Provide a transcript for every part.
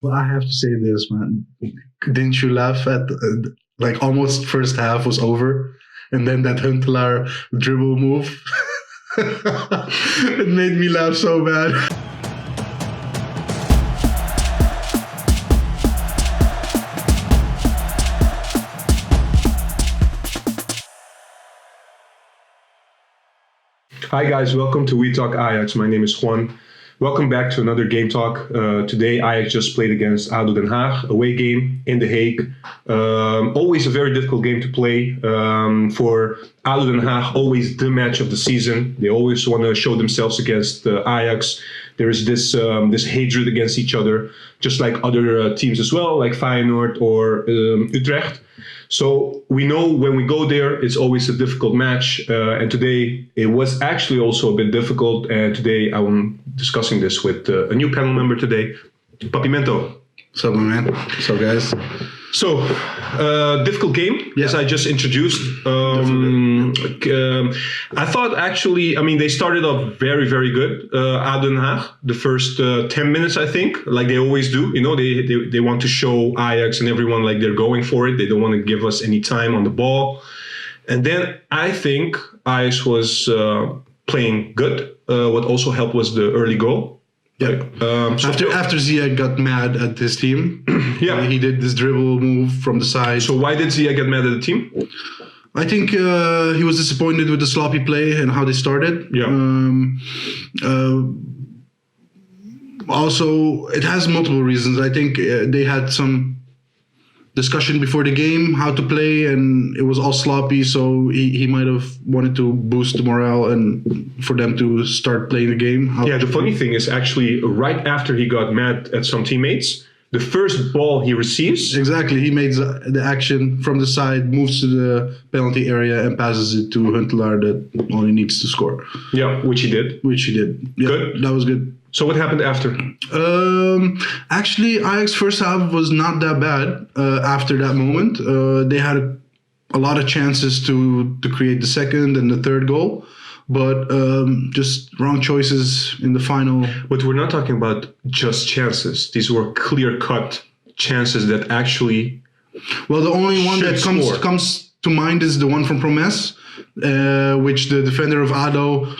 Well, I have to say this, man. Didn't you laugh at like almost first half was over, and then that Huntelaar dribble move? It made me laugh so bad. Hi guys, welcome to weTalk Ajax. My name is Juan. Welcome back to another game talk. Today Ajax just played against ADO Den Haag, away game in The Hague. Always a very difficult game to play. For ADO Den Haag, always the match of the season. They always want to show themselves against Ajax. There is this hatred against each other, just like other teams as well, like Feyenoord or Utrecht. So we know when we go there, it's always a difficult match. And today it was actually also a bit difficult. And today I'm discussing this with a new panel member today, Papimento. What's up, man? What's up, guys? So, difficult game, as I just introduced. I thought actually, they started off very, very good. ADO Den Haag, the first 10 minutes, I think, like they always do. You know, they want to show Ajax and everyone like they're going for it. They don't want to give us any time on the ball. And then I think Ajax was playing good. What also helped was the early goal. Yeah. After Ziyech got mad at his team, he did this dribble move from the side. So why did Ziyech get mad at the team? I think he was disappointed with the sloppy play and how they started. Yeah. Also, it has multiple reasons. I think they had some discussion before the game how to play, and it was all sloppy, so he might have wanted to boost the morale and for them to start playing the game. The funny thing is actually right after he got mad at some teammates, the first ball he receives, exactly, he made the action from the side, moves to the penalty area and passes it to Huntelaar that only needs to score. Yeah, which he did. Yeah, good. That was good. So what happened after? Actually, Ajax first half was not that bad. After that moment, they had a lot of chances to create the second and the third goal, but just wrong choices in the final. But we're not talking about just chances. These were clear-cut chances that actually. Well, the only one that comes to mind is the one from Promes, which the defender of ADO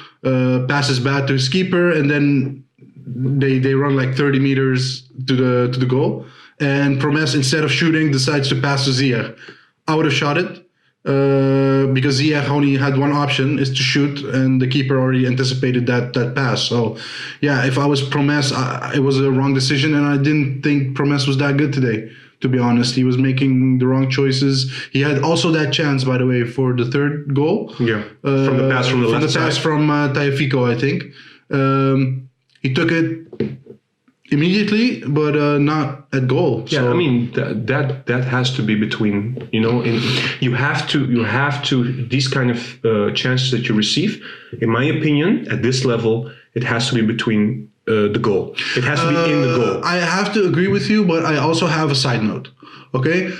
passes back to his keeper, and then they run like 30 meters to the goal, and Promes, instead of shooting, decides to pass to Ziyech. I would have shot it because Ziyech only had one option, is to shoot, and the keeper already anticipated that pass. So yeah, if I was Promes, it was a wrong decision, and I didn't think Promes was that good today, to be honest. He was making the wrong choices. He had also that chance, by the way, for the third goal. Yeah, from the pass from the left side. Pass from Tagliafico, I think. He took it immediately, but not at goal. Yeah, so. That has to be between, you have to these kind of chances that you receive, in my opinion, at this level, it has to be between the goal. It has to be in the goal. I have to agree with you, but I also have a side note. Okay,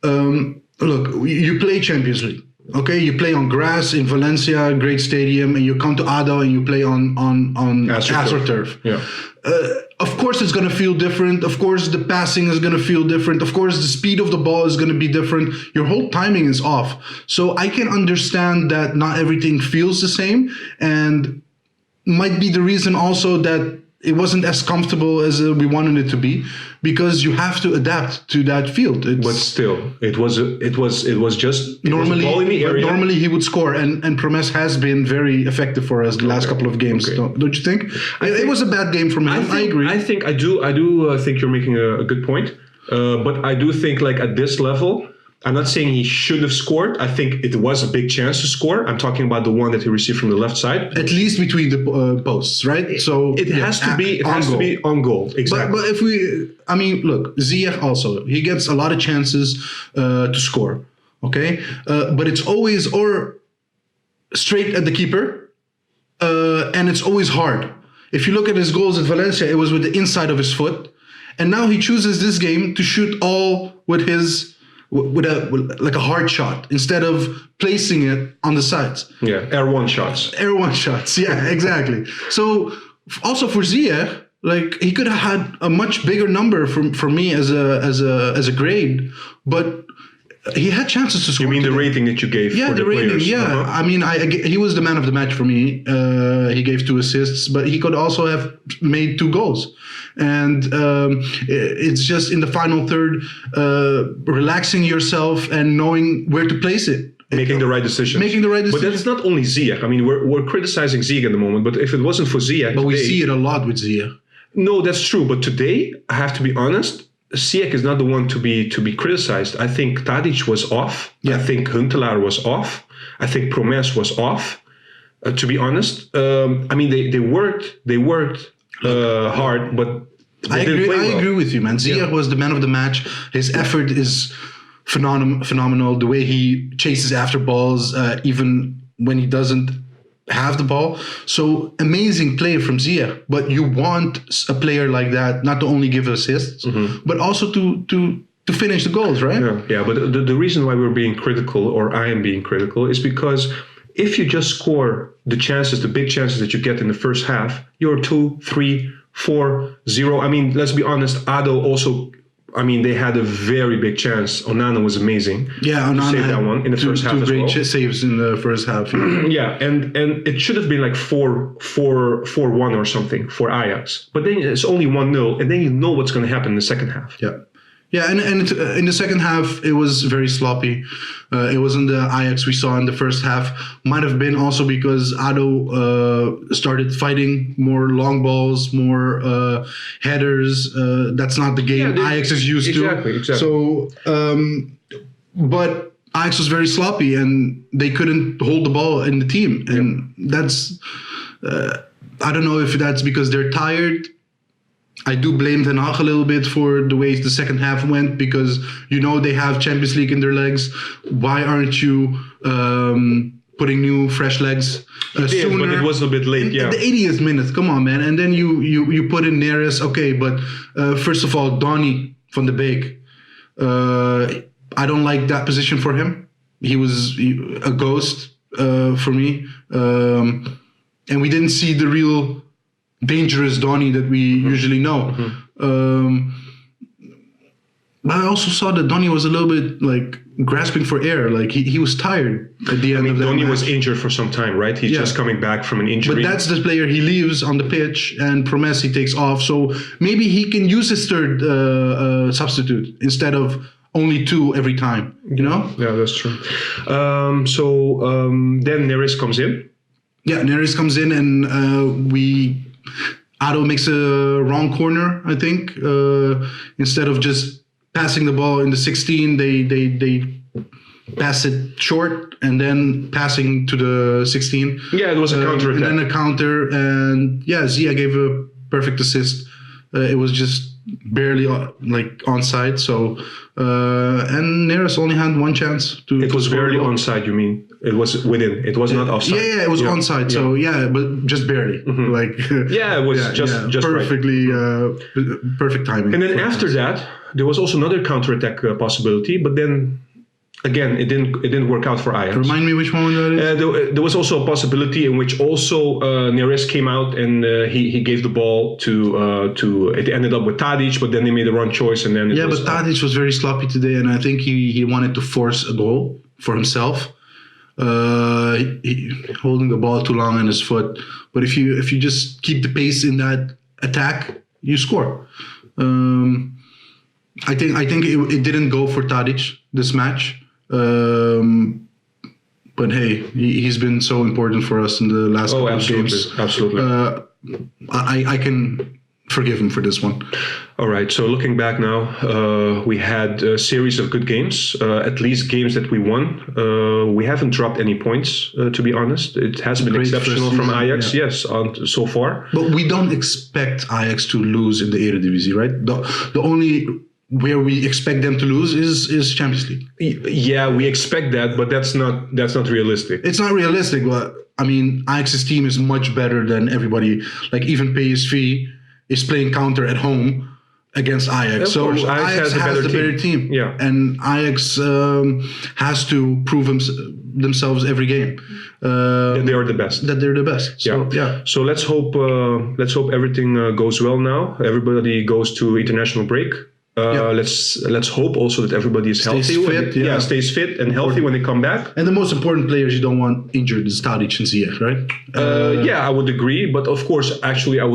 look, you play Champions League. Okay, you play on grass in Valencia, great stadium, and you come to ADO and you play on AstroTurf. Yeah. Of course, it's going to feel different. Of course, the passing is going to feel different. Of course, the speed of the ball is going to be different. Your whole timing is off. So I can understand that not everything feels the same, and might be the reason also that it wasn't as comfortable as we wanted it to be, because you have to adapt to that field. But still, it was just normally a ball in the area. Normally he would score, and Promes has been very effective for us the last couple of games. Okay. Don't you think? It was a bad game for me. I agree. I do think you're making a good point, but I do think like at this level, I'm not saying he should have scored. I think it was a big chance to score. I'm talking about the one that he received from the left side. At least between the posts, right? So it has to be on goal. Exactly. But if look, Ziyech also, he gets a lot of chances to score. Okay, but it's always or straight at the keeper, and it's always hard. If you look at his goals at Valencia, it was with the inside of his foot, and now he chooses this game to shoot all with his. With a hard shot instead of placing it on the sides. Yeah, R1 shots. R1 shots, yeah, exactly. So also for Ziyech, Like he could have had a much bigger number for me as a grade, but he had chances to score. You mean the rating that you gave? Yeah, for the rating. players? Yeah, Uh-huh. I mean, he was the man of the match for me. He gave 2 assists, but he could also have made 2 goals. And it's just in the final third, relaxing yourself and knowing where to place it. Making the right decisions. Making the right But decisions. that's not only Ziyech. I mean, we're criticizing Ziyech at the moment, but if it wasn't for Ziyech, But we today- see it a lot with Ziyech. No, that's true. But today, I have to be honest, Ziyech is not the one to be criticized. I think Tadic was off. Yeah. I think Huntelaar was off. I think Promes was off. To be honest, I mean they worked hard, but they didn't play well. I agree with you, man. Ziyech was the man of the match. His effort is phenomenal. The way he chases after balls, even when he doesn't have the ball. So amazing play from Ziyech. But you want a player like that not to only give assists, but also to finish the goals, right? Yeah. But the reason why we're being critical, or I am being critical, is because if you just score the chances, the big chances that you get in the first half, you're 2, 3, 4, 0. I mean, let's be honest. ADO also. I mean, they had a very big chance. Onana was amazing. Yeah, to Onana save that one in the first half two as great well. saves in the first half. Yeah. Yeah, and it should have been like 4-1 or something for Ajax. But then it's only 1-0, and then you know what's going to happen in the second half. Yeah, and in the second half, it was very sloppy. It wasn't the Ajax we saw in the first half. Might have been also because ADO started fighting more long balls, more headers. That's not the game Ajax is used to. Exactly. So, but Ajax was very sloppy, and they couldn't hold the ball in the team. And that's, I don't know if that's because they're tired. I do blame Den Haag a little bit for the way the second half went, because they have Champions League in their legs. Why aren't you putting new fresh legs sooner? But it was a bit late. At the 80th minute, come on, man. And then you put in Neres. Okay, but first of all, Donny van de Beek. I don't like that position for him. He was a ghost for me, and we didn't see the real dangerous Donny that we usually know. But I also saw that Donny was a little bit like grasping for air. Like he was tired at the end of that Donny match. was injured for some time, right? He's just coming back from an injury. But that's the player he leaves on the pitch, and Promes he takes off. So maybe he can use his third substitute instead of only 2 every time, Yeah, that's true. Then Neres comes in. Yeah, Neres comes in, and ADO makes a wrong corner, I think. Instead of just passing the ball in the 16, they pass it short and then passing to the 16. Yeah, it was a counter attack. And then a counter, and Ziyech gave a perfect assist. It was just barely onside. So and Neres only had 1 chance to. It was score barely a goal. onside. You mean it was within? It was not offside. Yeah, it was onside. So but just barely. It was just perfectly perfect timing. And then after that, there was also another counterattack possibility, but then again, it didn't work out for Ajax. Remind me which one that is. There was also a possibility in which also Neres came out and he gave the ball to. It ended up with Tadic, but then they made the wrong choice, and then but Tadic was very sloppy today, and I think he wanted to force a goal for himself. Holding the ball too long on his foot, but if you just keep the pace in that attack, you score. I think it didn't go for Tadic this match, but hey, he's been so important for us in the last couple of games. Absolutely. I can forgive him for this one. All right. So looking back now, we had a series of good games, at least games that we won. We haven't dropped any points, to be honest. It has been exceptional from Ajax, so far. But we don't expect Ajax to lose in the Eredivisie, right? The only where we expect them to lose is Champions League. Yeah, we expect that, but that's not realistic. It's not realistic, but I mean, Ajax's team is much better than everybody. Like even PSV is playing counter at home. against Ajax. Of So course, Ajax has the better team. Yeah. And Ajax has to prove themselves every game. That they are the best. That they're the best. So, yeah. So let's hope everything goes well now. Everybody goes to international break. Let's hope also that everybody is healthy. Stays fit and healthy when they come back. And the most important players you don't want injured is Tadic and Ziyech, right? I would agree. But of course, actually, I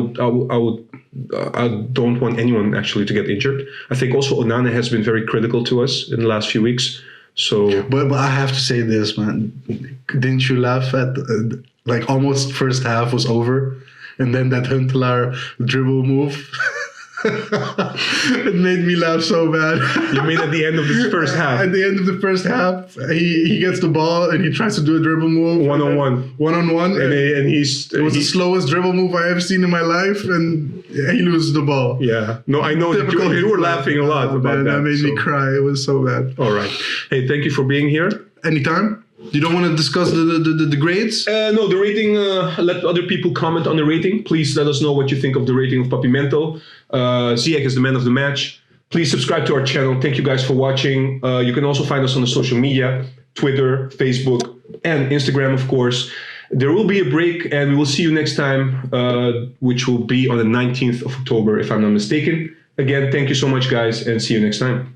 don't want anyone actually to get injured. I think also Onana has been very critical to us in the last few weeks. So, but I have to say this, man. Didn't you laugh at like almost first half was over, and then that Huntelaar dribble move? It made me laugh so bad. You mean at the end of the first half? At the end of the first half, he gets the ball and he tries to do a dribble move. One-on-one. And it was the slowest dribble move I ever seen in my life, and he loses the ball. Yeah. No, I know that you were laughing a lot about that. That made me cry. It was so bad. All right. Hey, thank you for being here. Anytime. You don't want to discuss the grades? No, the rating, let other people comment on the rating. Please let us know what you think of the rating of Pavimento. Ziyech is the man of the match. Please subscribe to our channel. Thank you guys for watching. You can also find us on the social media, Twitter, Facebook, and Instagram, of course. There will be a break, and we will see you next time, which will be on the 19th of October, if I'm not mistaken. Again, thank you so much, guys, and see you next time.